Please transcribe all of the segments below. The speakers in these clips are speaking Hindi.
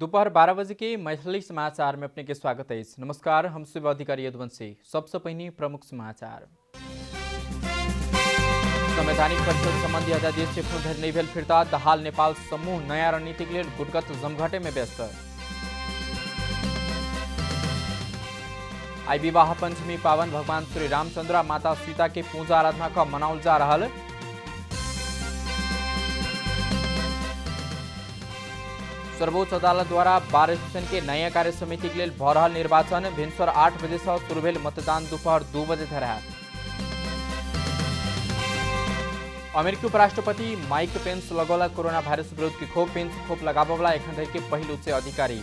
दोपहर 12 बजे के मैथिली समाचार में अपने के स्वागत है। नमस्कार, हम शिव अधिकारी यदुवंशी। सबसे पहले प्रमुख समाचार। संवैधानिक परिषद संबंधी अध्यादेश एखनो नहीं भेल फिर्ता। दहाल नेपाल समूह नया रणनीति के लिए गुटगत जमघटे में व्यस्त। आई विवाह पंचमी पावन भगवान श्री रामचंद्र माता सीता के पूजा आराधना का मनाउल जा रहा। सर्वोच्च अदालत द्वारा बार स्टेशन के नया कार्य समिति के लिए भरहल निर्वाचन। भिनसर 8 बजे से शुरू भेल मतदान दोपहर 2 बजे धरि। अमेरिकी उपराष्ट्रपति माइक पेंस लगौला कोरोना भाइरस विरुद्ध की खोप। पेंस खोप लगाबला एखन धरि के पहिल उच्च अधिकारी।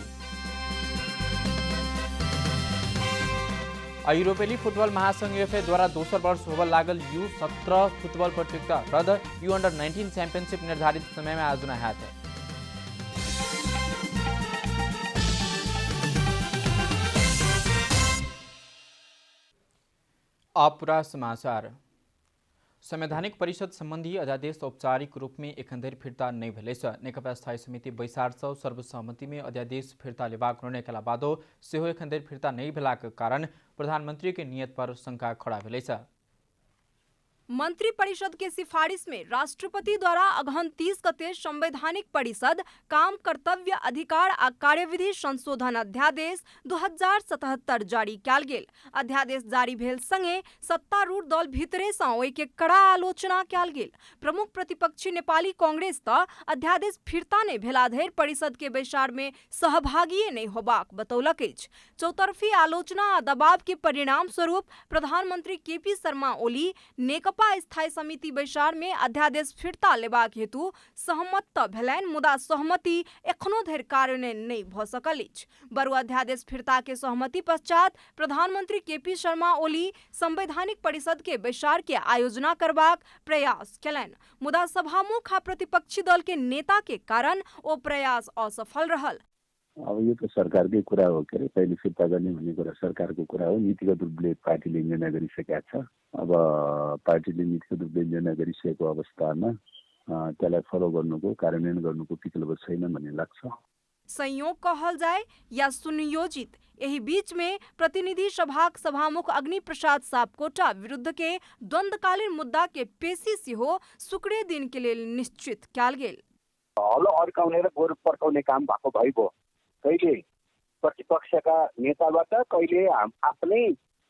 यूरोपेली फुटबॉल महासंघ यूएफए द्वारा दोसर वर्ष होबल लागल U17 फुटबॉल प्रतियोगिता रद्द। U-19 चैंपियनशिप निर्धारित समय में आयोजना हैत। अब पूरा समाचार। संवैधानिक परिषद संबंधी अध्यादेश औपचारिक रूप में एखन धरि फिर्ता नहीं भेलै छ। नेकपा स्थायी समिति बैसार सँ सर्वसहमति में अध्यादेश फिर्ता लेबाक निर्णय कला बादो सेहो एखन धरि फिर्ता नहीं भेलाक कारण प्रधानमंत्री के नियत पर शंका खड़ा भेलै छ। मंत्री परिषद के सिफारिश में राष्ट्रपति द्वारा अगहन 30 गते संवैधानिक परिषद काम कर्तव्य अधिकार आ कार्यविधि संशोधन अध्यादेश 2077 जारी कयल गेल। अध्यादेश जारी भेल संगे सत्तारूढ़ दल भीतरे सँ ओहि के कड़ा आलोचना कयल गेल। प्रमुख प्रतिपक्षी नेपाली कांग्रेस त अध्यादेश फिरता नहि भेला धरि परिषद के बैसार में सहभागी नहीं होबाक बतौलक अछि। चौतरफी आलोचना आ दबाव के परिणाम स्वरूप प्रधानमंत्री केपी शर्मा ओली नेकपा स्थायी समिति बैसार में अध्यादेश फिरता लेबाक हेतु सहमत त भेलनि, मुदा सहमति एखनो धरि कार्यान्वयन नहीं भ सकल अछि। बरु अध्यादेश फिरता के सहमति पश्चात प्रधानमंत्री केपी शर्मा ओली संवैधानिक परिषद के बैसार के आयोजना करबाक प्रयास केलनि, मुदा सभामुख आ प्रतिपक्षी दल के नेता के कारण ओ प्रयास असफल रहल। अब यो त सरकारकै कुरा हो के पहिले फिर्ता गर्ने भन्ने कुरा सरकारको कुरा हो। नीतिगत रूपले पार्टीले निर्णय गरिसकेका छ। अब पार्टीले नीतिगत रूपले निर्णय गरिसकेको अवस्थामा त्यसलाई फलो गर्नुको कार्यान्वयन गर्नुको विकल्प छैन भन्ने लाग्छ। संयोग कहल जाए या सुनियोजित, यही बीच में प्रतिनिधि सभाक सभामुख अग्नि प्रसाद सापकोटा विरुद्ध के द्वंद्वकालीन मुद्दा के पेशी सेहो शुक्रे दिन के लिए निश्चित कयल गेल। हलो अड्काउने र गोरु पर्काउने काम भएको भइगयो। कहिले प्रतिपक्षका नेताबाट, कहिले आफ्नै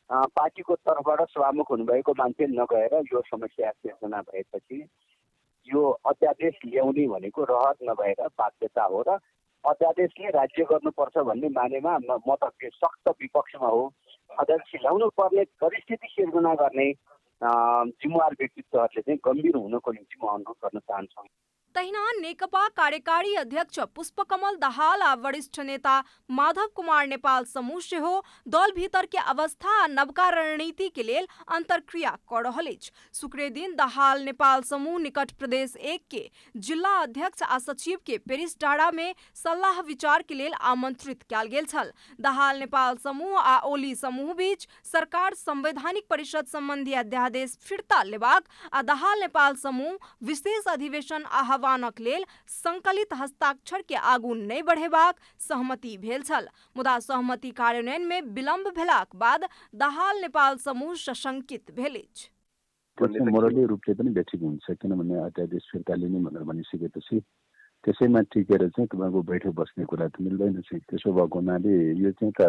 पार्टीको तर्फबाट सभामुख हुनुभएको मान्छे नगएर यो समस्या सिर्जना भएपछि यो अध्यादेश ल्याउने भनेको रहर नभएर बाध्यता हो र अध्यादेशले राज्य गर्नुपर्छ भन्ने मानेमा म त सख्त विपक्षमा हो। अध्यादेश ल्याउनु पर्ने परिस्थिति सिर्जना गर्ने जिम्मेवार व्यक्तित्वहरूले चाहिँ गम्भीर हुनको निम्ति म अनुरोध गर्न चाहन्छु। तहिना नेकपा कार्यकारी अध्यक्ष पुष्पकमल दाहाल आ वरिष्ठ नेता माधव कुमार नेपाल समूह सेहो दल भीतर के अवस्था आ नवका रणनीति के लेल अंतरक्रिया कर रहल अछि। शुक्रे दिन दाहाल नेपाल समूह निकट प्रदेश 1 के जिला अध्यक्ष आ सचिव के पेरिस डाँडा में सलाह विचार के लेल आमंत्रित कयल गेल छल। दाहाल नेपाल समूह आ ओली समूह बीच सरकार संवैधानिक परिषद संबंधी अध्यादेश फिरता लेबाक आ दाहाल नेपाल समूह विशेष अधिवेशन आह्वानक लेल संकलित हस्ताक्षर के आगू नहीं बढ़ेबाक सहमति भेल छल, मुदा सहमति कार्यान्वयन में विलम्ब भेलाक बाद दाहाल नेपाल समूह सशंकित भेल अछि। मोरली रूपले पनि बेठिक हुन्छ, किनभने अध्यादेश फिर्ता लिने भनेर भनिसकेपछि त्यसैमा टिकेर चाहिँ तपाईँको बैठक बस्ने कुरा त मिल्दैन। त्यसो भएको हुनाले यो चाहिँ त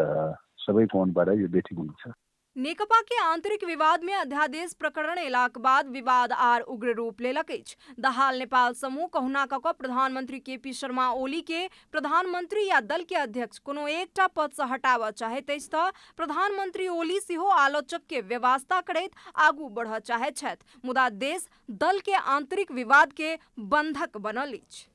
सबै कोणबाट यो बेठिक हुन्छ। नेकपा के आंतरिक विवाद में अध्यादेश प्रकरण एलाक बाद विवाद आर उग्र रूप लेलक अछि। दाहाल नेपाल समूह कहुना कऽ प्रधानमंत्री केपी शर्मा ओली के प्रधानमंत्री या दल के अध्यक्ष कोनो एकटा पद से हटाबऽ चाहैत अछि तऽ प्रधानमंत्री ओली सेहो आलोचक के व्यवस्था करैत आगू बढ़ऽ चाहैत छथि, मुदा देश दल के आंतरिक विवाद के बंधक बनल अछि।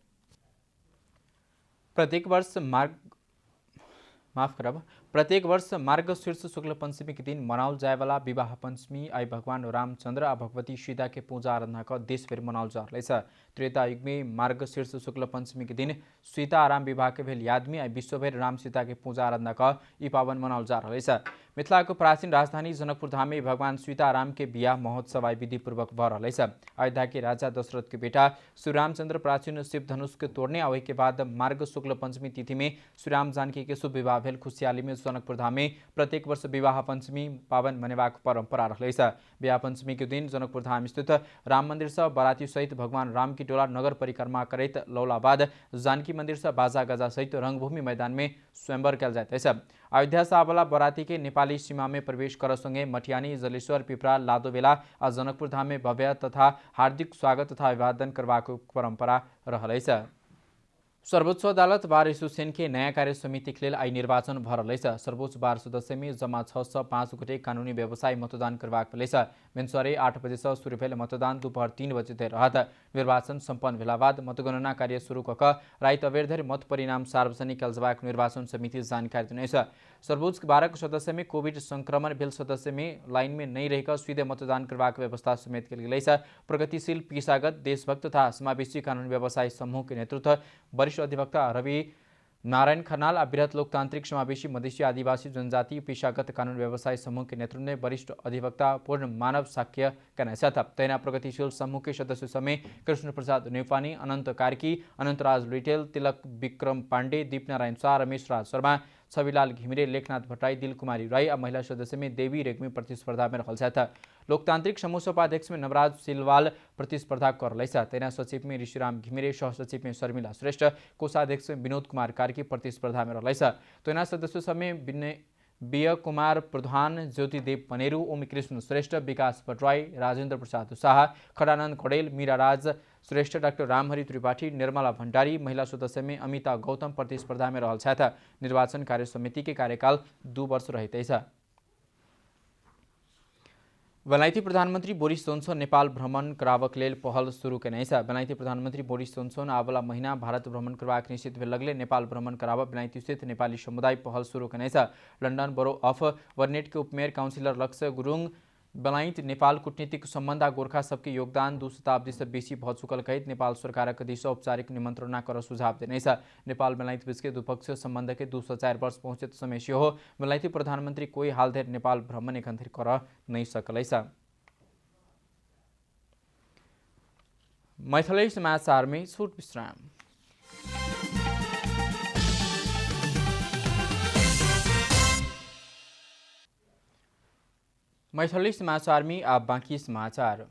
प्रत्येक वर्ष मार्गशीर्ष शुक्ल पंचमी के दिन मनाउल जाए वाला विवाह पंचमी आई भगवान रामचंद्र आ भगवती सीता के पूजा आराधना का देशभर मनाउल जा रहा है। त्रेता युग में मार्गशीर्ष शुक्ल पंचमी के दिन सीता राम विवाह के भेल याद में आई विश्वभर राम सीता के पूजा आराधना का ई पावन मनाउल जा रहा है। मिथिलाको प्राचीन राजधानी जनकपुर धाममे भगवान सीताराम के बिहा महोत्सव आई विधिपूर्वक भ रहलैछ। अयोध्या के राजा दशरथ के बेटा श्री रामचंद्र प्राचीन शिव धनुष के तोड़ने आवे के बाद मार्ग शुक्ल पंचमी तिथि में श्री राम जानकी के शुभ विवाह भेल खुशियाली में जनकपुर धाम में प्रत्येक वर्ष विवाह पंचमी पावन मनेबाक परंपरा रहलैछ। विवाह पंचमी के दिन जनकपुर धाम स्थित राम मंदिर से बराती सहित भगवान राम की टोला नगर परिक्रमा करैत लौला बाद जानकी मंदिर से बाजा गाजा सहित रंगभूमि मैदान में स्वयंवर कल जाइत। अयोध्या से आवेला बराती के नेपाली सीमा में प्रवेश करसँगै मठियानी जलेश्वर पिपरा लादोबेला आ जनकपुर धाम में भव्य तथा हार्दिक स्वागत तथा अभिवादन करबाको परंपरा रहलैछ। सर्वोच्च अदालत बार एसोसिएशन के नया कार्य समिति के लिए आई निर्वाचन भरलैछ। सर्वोच्च बार सदस्य में जमा 6 से 5 गोटे कानूनी व्यवसाय मतदान करबाक भेलैछ। बिहान 8 बजे से शुरू भेल मतदान दोपहर 3 बजे तक रहत। निर्वाचन सम्पन्न भेला बाद मतगणना कार्य शुरू कऽ रात अबेर धरि मत परिणाम सार्वजनिक कयल जयबाक निर्वाचन समिति जानकारी देनेछ। सर्वोच्च 12 सदस्य में कोविड संक्रमण भेल सदस्य में लाइन में नहीं रहकर सीधे मतदान करबाक व्यवस्था समेत कयल गेलैछ। प्रगतिशील पेशागत देशभक्त तथा समावेशी कानूनी व्यवसाय समूह के नेतृत्व वरिष्ठ अधिवक्ता रवि नारायण खनाल आ बृहत लोकतांत्रिक समावेशी मधेसी आदिवासी जनजाति पेशागत कानून व्यवसाय समूह के नेतृत्व में वरिष्ठ अधिवक्ता पूर्ण मानव साक्य कनाइसा था। तैना प्रगतिशील समूह के सदस्य समेत कृष्ण प्रसाद नेपानी, अनंत कार्की, अनंतराज लुइटेल, तिलक विक्रम पांडे, दीपनारायण शाह, रमेश राज शर्मा, छविलाल घिमिरे, लेखनाथ भट्टराई, दिलकुमारी राई और महिला सदस्य में देवी रेग्मी प्रतिस्पर्धा में रहल था। लोकतांत्रिक समूह सभाध्यक्ष में नवराज सिलवाल प्रतिस्पर्धा कर रही। तैना सचिव में ऋषिराम घिमिरे, सहसचिव में शर्मिला श्रेष्ठ, कोषाध्यक्ष में विनोद कुमार कार्की प्रतिस्पर्धा में रही। तैना सदस्य समेत बिय कुमार प्रधान, ज्योतिदेव पनेरू, ओम कृष्ण श्रेष्ठ, विकास भट्टराई, राजेंद्र प्रसाद शाह, खडानंद खड़ेल, मीरा राज श्रेष्ठ, डाक्टर रामहरि त्रिपाठी, निर्मला भंडारी, महिला सदस्य में अमिता गौतम प्रतिस्पर्धा में रहल छथि। निर्वाचन कार्य समिति के कार्यकाल 2 वर्ष रहैछ। बेलायती प्रधानमंत्री बोरिस जोन्सन नेपाल भ्रमण कराबक लेल पहल शुरू केने छ। बेलायती प्रधानमंत्री बोरिस जोन्सन आबला महीना भारत भ्रमण करबाक निश्चित भेल लगले नेपाल भ्रमण कराब बेलायती स्थित नेपाली समुदाय पहल शुरू केने छ। लंडन बरो अफ वर्नेट के उपमेयर काउंसिलर लक्ष्य गुरुङ बेलायत नेपाल कूटनीतिक सम्बन्ध आ गोर्खा सबके योगदान 2 शताब्दी से बेसी भ चुकल कहित नेपाल सरकारक दिश औपचारिक निमंत्रणा कर सुझाव देनेछ। नेपाल बेलायत बीचके द्विपक्षीय सम्बन्ध के 204 वर्ष पहुंचेत समय से हो बेलायती प्रधानमंत्री कोई हाल धरि नेपाल भ्रमण एखन धरि कर नहीं सकलैछ। मैथिली समाचार में छोट विश्राम। मैथिली समाचार में अब बाँकी समाचार।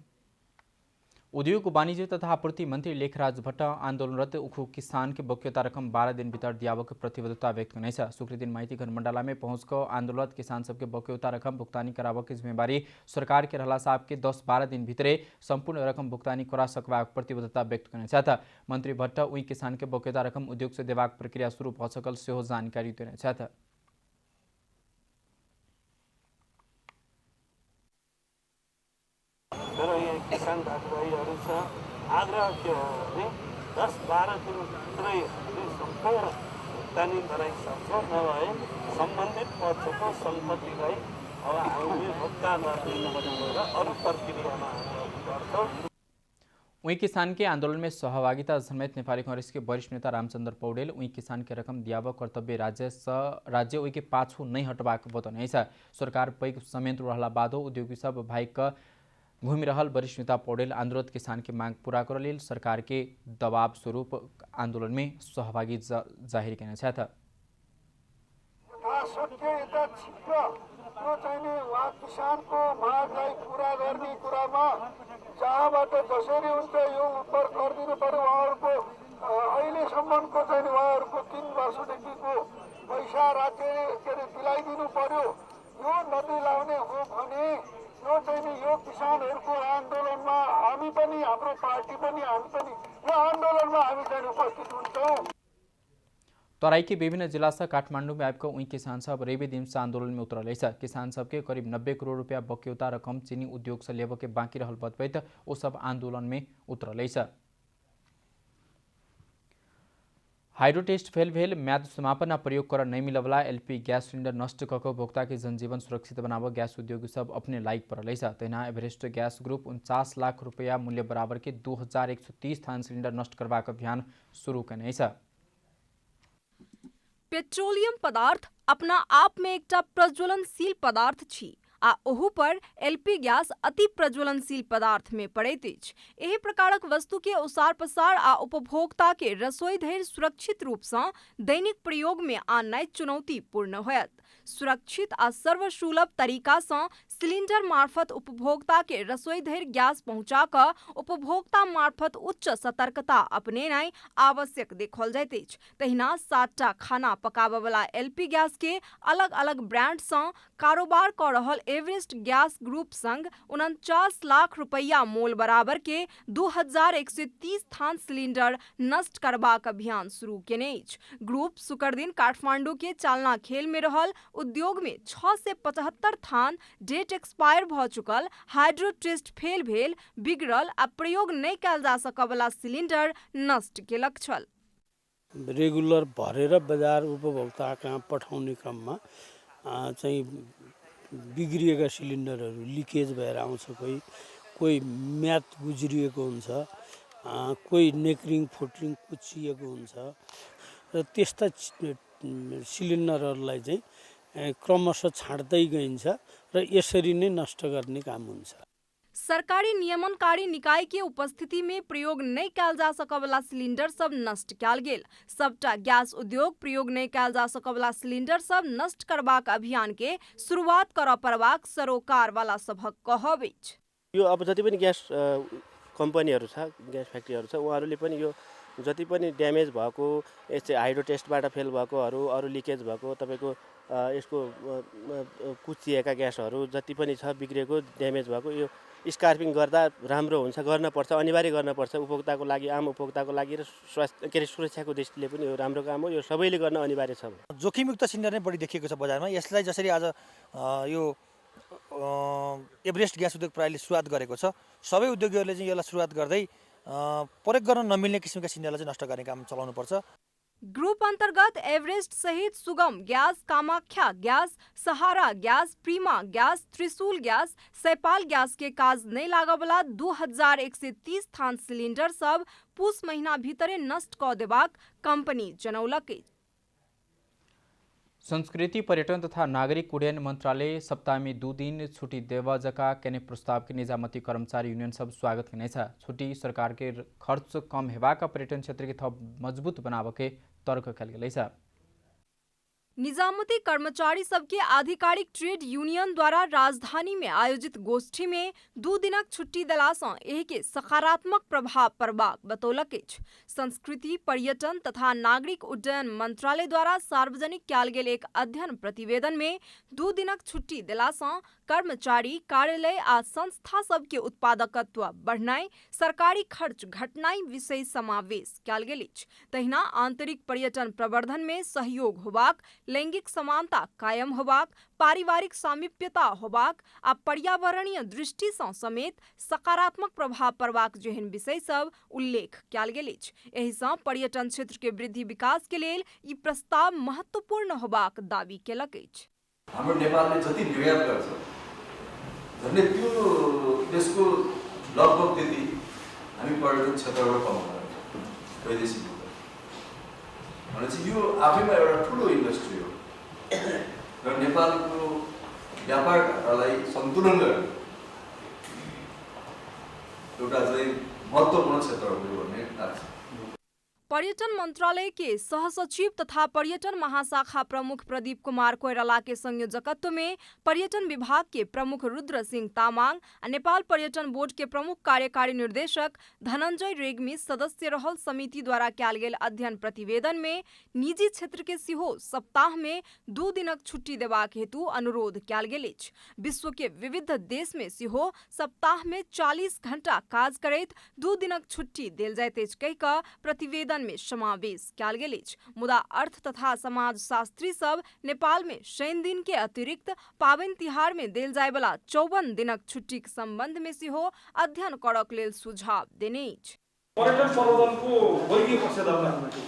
उद्योग वाणिज्य तथा आपूर्ति मंत्री लेखराज भट्ट आंदोलनरत उखु किसान के बक्यौता रकम 12 दिन भीतर दियावक प्रतिबद्धता व्यक्त करने। शुक्र माइती घनमंडला में पहुंचकर आंदोलनरत किसान सबके बक्यौता रकम भुगतानी करावक जिम्मेवारी सरकार के रहला साहब के 10-12 दिन भीतरे संपूर्ण रकम भुगतानी करा सकबाक प्रतिबद्धता व्यक्त करने। मंत्री भट्ट उही किसान के बक्यौता रकम उद्योग से देबाक प्रक्रिया शुरू भ सकल सेहो जानकारी देने। किसान दाजुभाइहरू छ आग्रह के हो भने 10-12 दिनभित्रै सम्पूर्ण भुक्तानी गराइसक्छ। नभए सम्बन्धित पक्षको सम्पत्तिलाई अब हामीले भुक्तान गरेर अरू प्रक्रियामा गर्छौँ। वहीं किसान के आंदोलन में सहभागिता समेत नेपाली कांग्रेस के वरिष्ठ नेता रामचंद्र पौडेल वहीं किसान के रकम दियाव कर्तव्य राज्य वही के पाछू नहीं हटबाक बताउने। सरकार पैघ संयंत्र रहला बादो उद्योगी सब भाइक घूमि रहल वरिष्ठ नेता पौडेल आंदोलन किसान के मांग पूरा कर लेल सरकार के दबाव स्वरूप आंदोलन में सहभागी जाहिर केने छ। किसानको मागलाई पूरा गर्ने कुरामा जहाँबाट जसरी हुन्छ यो उपर गरिदिनु पर्यो। उहाँहरूको अहिलेसम्मको चाहिँ उहाँहरूको 3 वर्षदेखिको पैसा राज्यले दिलाइदिनु पर्यो। यो नदी लाउने हो भने यो चाहिँ यो किसानहरूको आन्दोलनमा हामी पनि हाम्रो पार्टी पनि हामी पनि यो आन्दोलनमा हामी चाहिँ उपस्थित हुन्छौँ। तराई के विभिन्न जिला से काठमांडू में आकर वहीं किसान सब रेबे दिन से आंदोलन में उतरल। किसान सब के करीब 90 करोड़ रुपया बक्यौता रकम चीनी उद्योग से लेव के बाकी रहल बतबैत वो सब आंदोलन में उतरल। हाइड्रो टेस्ट फेल भेल म्याद समापन आ प्रयोग कर नहीं मिलवला एलपी गैस सिलेंडर नष्ट कक उपभोक्ता के जनजीवन सुरक्षित बनाव गैस उद्योगी सब अपने लायक पड़ल। तहिना एवरेस्ट गैस ग्रुप 49 लाख रुपया मूल्य बराबर के 2130 थान सिलेंडर नष्ट करबाक अभियान शुरू कने। पेट्रोलियम पदार्थ अपना आप में एकटा प्रज्वलनशील पदार्थ छी आ ओहू पर एलपी गैस अति प्रज्वलनशील पदार्थ में पड़ैत अछि। एहि प्रकारक वस्तु के ओसार पसार आ उपभोक्ता के रसोई धरि सुरक्षित रूप सँ दैनिक प्रयोग में आननाइ चुनौतीपूर्ण होयत। सुरक्षित आ सर्वसुलभ तरीका सँ सिलिंडर मार्फत उपभोक्ता के रसोई धरि गैस पहुँचा कऽ उपभोक्ता मार्फत उच्च सतर्कता अपनेनाइ आवश्यक देखल जाइत अछि। तहिना 7टा खाना पकाबय वाला एलपी गैस के अलग अलग ब्रांड सँ कारोबार कऽ रहल एवरेस्ट गैस ग्रुप संग 49 लाख रुपैया मोल बराबर के 2130 थान सिलिंडर नष्ट करबाक अभियान शुरू केने अछि। ग्रुप शुक्र दिन काठमांडू के चालना खेल में रहल उद्योग में 6 से 75 थान डेट एक्सपायर भ चुकल हाइड्रो टेस्ट फेल भेल बिगड़ल आ प्रयोग नहीं कयल जा सकवला सिलिंडर नष्ट केलक छल। रेगुलर भरेर बजार उपभोक्ता कहाँ पठाउने क्रममा चाहिँ बिग्रिएका सिलिन्डरहरू लिकेज भएर आउँछ, कोही म्याद गुज्रिएको हुन्छ, कोही नेकरिङ फुटरिङ कुच्चिएको हुन्छ र त्यस्ता सिलिन्डरहरूलाई चाहिँ क्रमशः छाड्दै गइन्छ र यसरी नै नष्ट गर्ने काम हुन्छ। सरकारी नियमनकारी निकाय के उपस्थिति में प्रयोग नहीं कयल जा सकवला सिलिंडर सब नष्ट कयल गेल। सबटा गैस उद्योग प्रयोग नहीं कयल जा सकवला सिलिंडर सब नष्ट करबाक अभियान के शुरुआत करऽ पड़बाक सरोकार वाला सभक कहब अछि। यो अब जति पनि ग्यास कम्पनीहरू छ, ग्यास फ्याक्ट्रीहरू छ, उहाँहरूले पनि यो जति पनि ड्यामेज भएको, यस्तै हाइड्रो टेस्टबाट फेल भएकोहरू, अरू लिकेज भएको, तपाईँको यसको कुचिएका ग्यासहरू जति पनि छ बिग्रेको ड्यामेज भएको, यो स्कार्पिङ गर्दा राम्रो हुन्छ, गर्नुपर्छ, अनिवार्य गर्नुपर्छ। उपभोक्ताको लागि, आम उपभोक्ताको लागि र स्वास्थ्य के अरे सुरक्षाको दृष्टिले पनि यो राम्रो काम हो। यो सबैले गर्न अनिवार्य छ। जोखिमयुक्त सिलिन्डर नै बढी देखिएको छ बजारमा। यसलाई जसरी आज यो एभरेस्ट ग्यास उद्योग प्रणालीले सुरुवात गरेको छ, सबै उद्योगीहरूले चाहिँ यसलाई सुरुवात गर्दै प्रयोग गर्न नमिल्ने किसिमका सिलिन्डरलाई चाहिँ नष्ट गर्ने काम चलाउनुपर्छ। ग्रुप अंतर्गत एवरेस्ट सहित सुगम गैस, कामाख्या गैस, सहारा गैस, प्रीमा गैस, त्रिशूल गैस, सैपाल गैस के काज नहीं लागवला 2130 थान सिलिंडर सब पूस महीना भीतरे नष्ट क देबाक कंपनी जनौलक। संस्कृति, पर्यटन तथा नागरिक उड्डयन मंत्रालय सप्ताह में 2 दिन छुट्टी देवा जका केने प्रस्ताव के निजामती कर्मचारी यूनियन सब स्वागत करने छ। छुट्टी सरकार के खर्च कम हेबाका पर्यटन क्षेत्र के थप मजबूत बनाव के तर्क कल गेलै छ। निजामती कर्मचारी सबके आधिकारिक ट्रेड यूनियन द्वारा राजधानी में आयोजित गोष्ठी में 2 दिनक छुट्टी देला सँ एहि के सकारात्मक प्रभाव पड़बाक बतौलक अछि। संस्कृति, पर्यटन तथा नागरिक उड्डयन मंत्रालय द्वारा सार्वजनिक कयल गेल एक अध्ययन प्रतिवेदन में 2 दिनक छुट्टी देला सँ कर्मचारी, कार्यालय आ संस्था सबके उत्पादकत्व बढ़नाइ, सरकारी खर्च घटनाइ विषय समावेश कयल गेल अछि। तहिना आंतरिक पर्यटन प्रवर्धन में सहयोग होबाक, लैंगिक समानता कायम होबाक, पारिवारिक सामीप्यता होबाक आ पर्यावरणीय दृष्टि सँ समेत सकारात्मक प्रभाव पड़बाक जेहन विषय सब उल्लेख कयल गेल अछि। एहि सँ पर्यटन क्षेत्र के वृद्धि विकास के लेल ई प्रस्ताव महत्वपूर्ण होबाक दावी केलक अछि। हाम्रो नेपालले जति निर्यात गर्छ झन्डै त्यो देशको लगभग त्यति हामी पर्यटन क्षेत्रबाट कमाउँछौँ वैदेशिक मुद्रा। भनेपछि यो आफैमा एउटा ठुलो इन्डस्ट्री हो र नेपालको व्यापार घाटालाई सन्तुलन गर्ने एउटा चाहिँ महत्त्वपूर्ण क्षेत्र हो भन्ने लाग्छ। पर्यटन मंत्रालय के सहसचिव तथा पर्यटन महाशाखा प्रमुख प्रदीप कुमार कोइराला के संयोजकत्व में पर्यटन विभाग के प्रमुख रुद्र सिंह तामाङ, नेपाल पर्यटन बोर्ड के प्रमुख कार्यकारी निर्देशक धनंजय रेग्मी सदस्य रहल समिति द्वारा कयल गेल अध्ययन प्रतिवेदन में निजी क्षेत्र के सेहो सप्ताह में 2 दिनक छुट्टी देबाक हेतु अनुरोध कयल गेल अछि। विश्व के विविध देश में सेहो सप्ताह में 40 घंटा काज करैत 2 दिनक छुट्टी देल जाइत अछि कहि कऽ प्रतिवेदन में समावेश कयल गेल अछि। मुदा अर्थ तथा समाज शास्त्री सब नेपाल में शनि दिन के अतिरिक्त पाबनि तिहार में देल जाय वाला 54 दिनक छुट्टी के संबंध में सेहो अध्ययन करक लेल सुझाव देने अछि। पर्यटन प्रबन्धनको वर्गीय पक्षधरलाई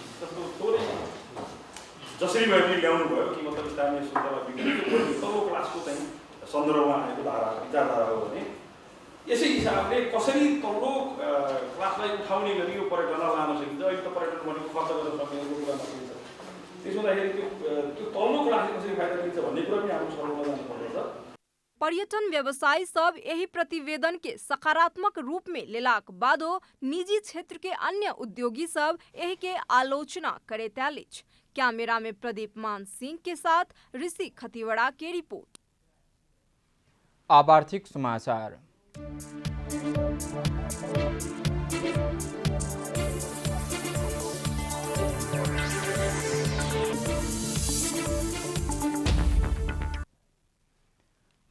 जसरी भए पनि ल्याउनु भयो कि मतलब स्थानीय सुविधा विज्ञान तल्लो क्लासको चाहिँ सन्दर्भमा आएको धारा विचारधारा हो भने यसै हिसाबले कसरी तल्लो क्लासलाई उठाउने गरी यो पर्यटनलाई लान सकिन्छ। अहिले त पर्यटन भनेको खर्च गर्न सक्ने कुरा नसकिन्छ। त्यसो हुँदाखेरि त्यो तल्लो क्लासले कसरी फाइदा दिन्छ भन्ने कुरा पनि हाम्रो छलफलमा जानुपर्नेछ। पर्यटन व्यवसायी सब यही प्रतिवेदन के सकारात्मक रूप में लेलाक बादो निजी क्षेत्र के अन्य उद्योगी सब यही के आलोचना करे त्यालिच। कैमरा में प्रदीप मान सिंह के साथ ऋषि खतीवड़ा की रिपोर्ट। अब आर्थिक समाचार।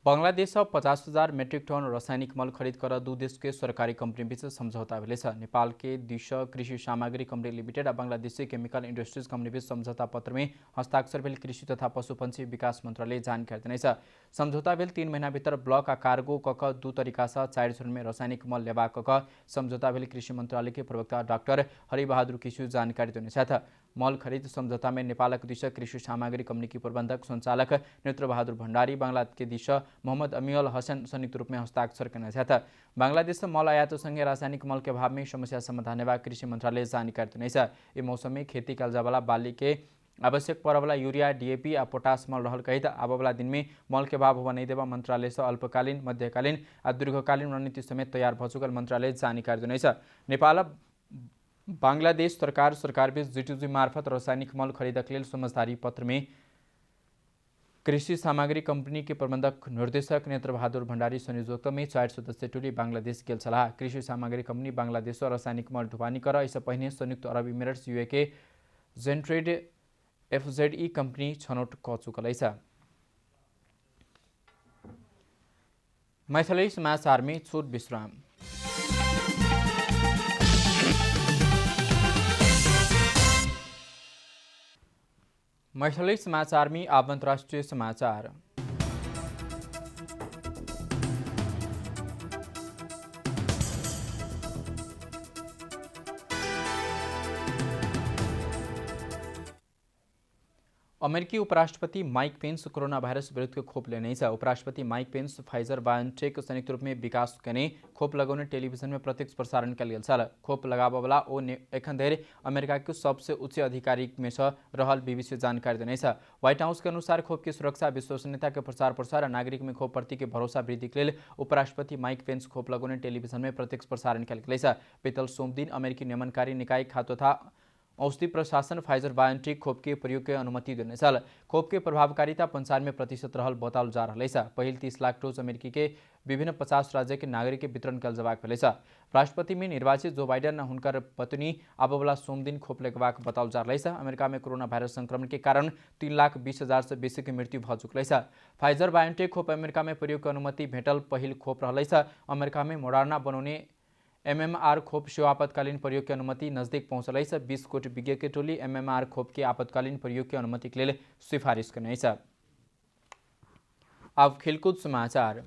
बांग्लादेश 50,000 मेट्रिक टन रासायनिक मल खरीद कर दो देश के सरकारी कंपनी बीच समझौता भेल छ। नेपाल के दिश कृषि सामग्री कंपनी लिमिटेड और बांग्लादेशी केमिकल इंडस्ट्रीज कंपनी बीच समझौता पत्र में हस्ताक्षर भेल कृषि तथा पशुपक्षी विकास मंत्रालय जानकारी दिने छ। समझौता भेल 3 महीना भीतर ब्लॉक आ कार्गो कक दू तरीका से 4 चरण में रासायनिक मल लेवा कक समझौता भेल कृषि मंत्रालय के प्रवक्ता डॉक्टर हरिबहादुर किशु जानकारी दिने छ। मल खरीद समझौता में नेपाल के दिश कृषि सामग्री कंपनी की प्रबंधक संचालक नेत्र बहादुर भंडारी, बांग्लादेश के दिश मोहम्मद अमील हसन संयुक्त रूप में हस्ताक्षर करने था। बांग्लादेश से मल आयात संगे रासायनिक मल के अभाव में समस्या समाधान हेबा कृषि मंत्रालय जानकारी दिने छ। ये मौसम में खेती कल जावाला बाली के आवश्यक परवाला यूरिया, डीएपी आ पोटास मल रहल कही आबवाला दिन में मल के अभाव होवा नहीं देवा मंत्रालय से अल्पकालीन, मध्यकालीन आ दीर्घकालीन रणनीति समेत तैयार भ चुकल मंत्रालय जानकारी दिने छ। नेपाल बांग्लादेश सरकार बीच जीटीजी मार्फत रासायनिक मल खरीदक लेल समझदारी पत्र में कृषि सामग्री कंपनी के प्रबंधक निर्देशक नेत्र बहादुर भंडारी संयोजकत्व में 4 सदस्य टोली बांग्लादेश गेल छलाह। कृषि सामग्री कंपनी बांग्लादेश और रासायनिक मल ढुवानी कर इससे पहले संयुक्त अरब इमिरेट्स, यूएके, जेनट्रेड, एफजेडई कंपनी छनौट क चुकल छ। मैथिली समाचार में छोट विश्राम। मैथिली समाचार में अब अंतर्राष्ट्रीय समाचार। अमेरिकी उपराष्ट्रपति माइक पेंस कोरोना वायरस विरुद्ध के खोप लेने छ। उपराष्ट्रपति माइक पेंस फाइजर बायोन्टेक संयुक्त रूप में विकास करने खोप लगाउने टेलीविजन में प्रत्यक्ष प्रसारण कल गेल छ। खोप लगाबवाला ओ एखन धरि अमेरिका के सबसे उच्च अधिकारी में से रहल बीबीसी जानकारी देने छ। व्हाइट हाउस के अनुसार खोप की सुरक्षा, विश्वसनीयता के प्रचार प्रसार और नागरिक में खोप प्रति के भरोसा वृद्धि के लिए उपराष्ट्रपति माइक पेंस खोप लगाउने टेलीविजन में प्रत्यक्ष प्रसारण कल गेल छ। बीतल सोमदिन अमेरिकी नियमनकारी निकाय खाद्य तथा औषधि प्रशासन फाइजर बायोन्टेक खोप के प्रयोग के अनुमति देने छ। खोप के प्रभावकारिता 95% रहल बताल जा रहा है। पहिल 30 लाख डोज अमेरिकी के विभिन्न 50 राज्य के नागरिक के वितरण कल जवाक भेल छ। राष्ट्रपति में निर्वाचित जो बाइडेन हुनकर पत्नी आबवाला सोमदिन खोप लगवाक बताल जा रहा है। अमेरिका में कोरोना वायरस संक्रमण के कारण 3,20,000 से बेसी के मृत्यु भ चुकल छ। फाइजर बायोन्टेक खोप अमेरिका में प्रयोग के अनुमति भेटल पहिल खोप रहा है। अमेरिका में मोडर्ना बनाउने एमएमआर खोप सेवा आपातकालीन प्रयोग की अनुमति नजदीक पहुंचल है। 20 कोटी विज्ञ के टोली एमएमआर खोप के आपातकालीन प्रयोग की अनुमति के लिए सिफारिश करने छ। अब खेलकूद समाचार।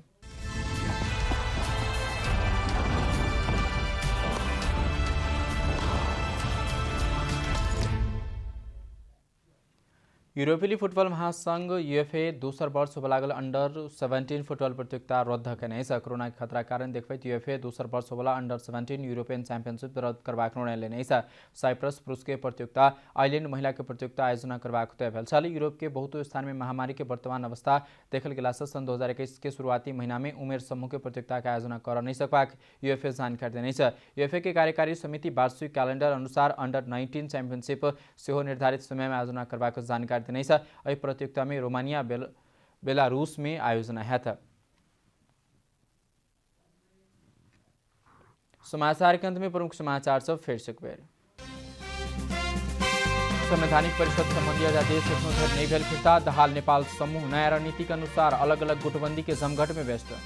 यूरोपीय फुटबॉल महासंघ यूएफए दोसर वर्ष होबा लागल अंडर 17 फुटबॉल प्रतियोगिता रद्द करने छ। कोरोना के खतरा कारण देखबैत यूएफए दोसर वर्ष होबा अंडर 17 यूरोपियन चैंपियनशिप रद्द करबाक निर्णय लेने छ। साइप्रस पुरुष के प्रतियोगिता, आइलैंड महिला के प्रतियोगिता आयोजना करबाक तय भेल छल। यूरोप के बहुतो स्थान में महामारी के वर्तमान अवस्था देखल गेला से सन 2021 के शुरुआती महीना में उमेर समूह के प्रतियोगिता के आयोजना कर नहीं सकबाक यूएफए जानकारी देने छ। यूएफए के कार्यकारी समिति वार्षिक कैलेंडर अनुसार अंडर 19 चैंपियनशिप सेहो निर्धारित समय में आयोजना करबाक जानकारी देने छ। यह प्रतियोगिता में रोमानिया, बेलारूस में आयोजना है। समाचार के अंत में प्रमुख समाचार सब फिर से एक बेर। संवैधानिक परिषद संबंधी अध्यादेश नहीं भेल फिर्ता, दहाल नेपाल समूह नया रणनीति के अनुसार अलग अलग गुटबंदी के जमघट में व्यस्त।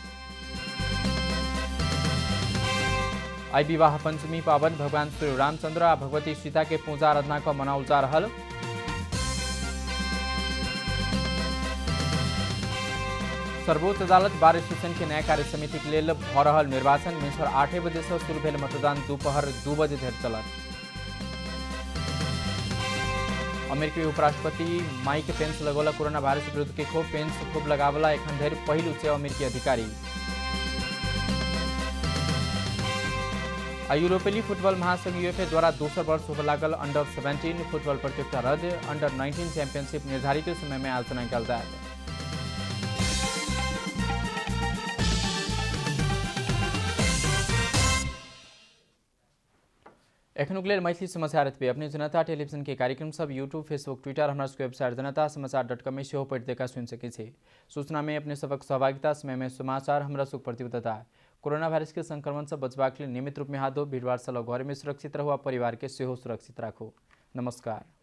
आई विवाह पंचमी पावन भगवान श्री रामचंद्र आ भगवती सीता के पूजा आराधना का मनाउल जा रहल। सर्वोच्च अदालत बार एसोसिएशन के नया कार्य समिति के लिए भ रहल निर्वाचन में 8 बजे से शुरू भेल मतदान दोपहर 2 बजे धरि चलत। अमेरिकी उपराष्ट्रपति माइक पेंस लगौला कोरोना वायरस विरुद्ध के खोप। पेंस खोप लगावला एखन धरि पहिल उच्च अमेरिकी अधिकारी। यूरोपेली फुटबल महासंघ यूएफए द्वारा दोसर वर्ष होबे लागल अंडर 17 फुटबल प्रतियोगिता रद्द, अंडर 19 चैंपियनशिप निर्धारित समय में आयोजना कल जायत। एखन उगलेर मैथिली समाचार एतबे। अपने जनता टेलीविजन के कार्यक्रम सब यूट्यूब, फेसबुक, ट्विटर, हमारा वेबसाइट जनता समाचार.com में सेहो पढ़ि देखा सुन सके छी। सूचना में अपने सबक सहभागिता, समय में समाचार हमरा सुख प्रतिबद्धता। कोरोना वायरस के संक्रमण से बचबाक लेल नियमित रूप में हाथ धो, भीड़भाड़ से घर में सुरक्षित रहू आ परिवार के सेहो सुरक्षित राखू। नमस्कार।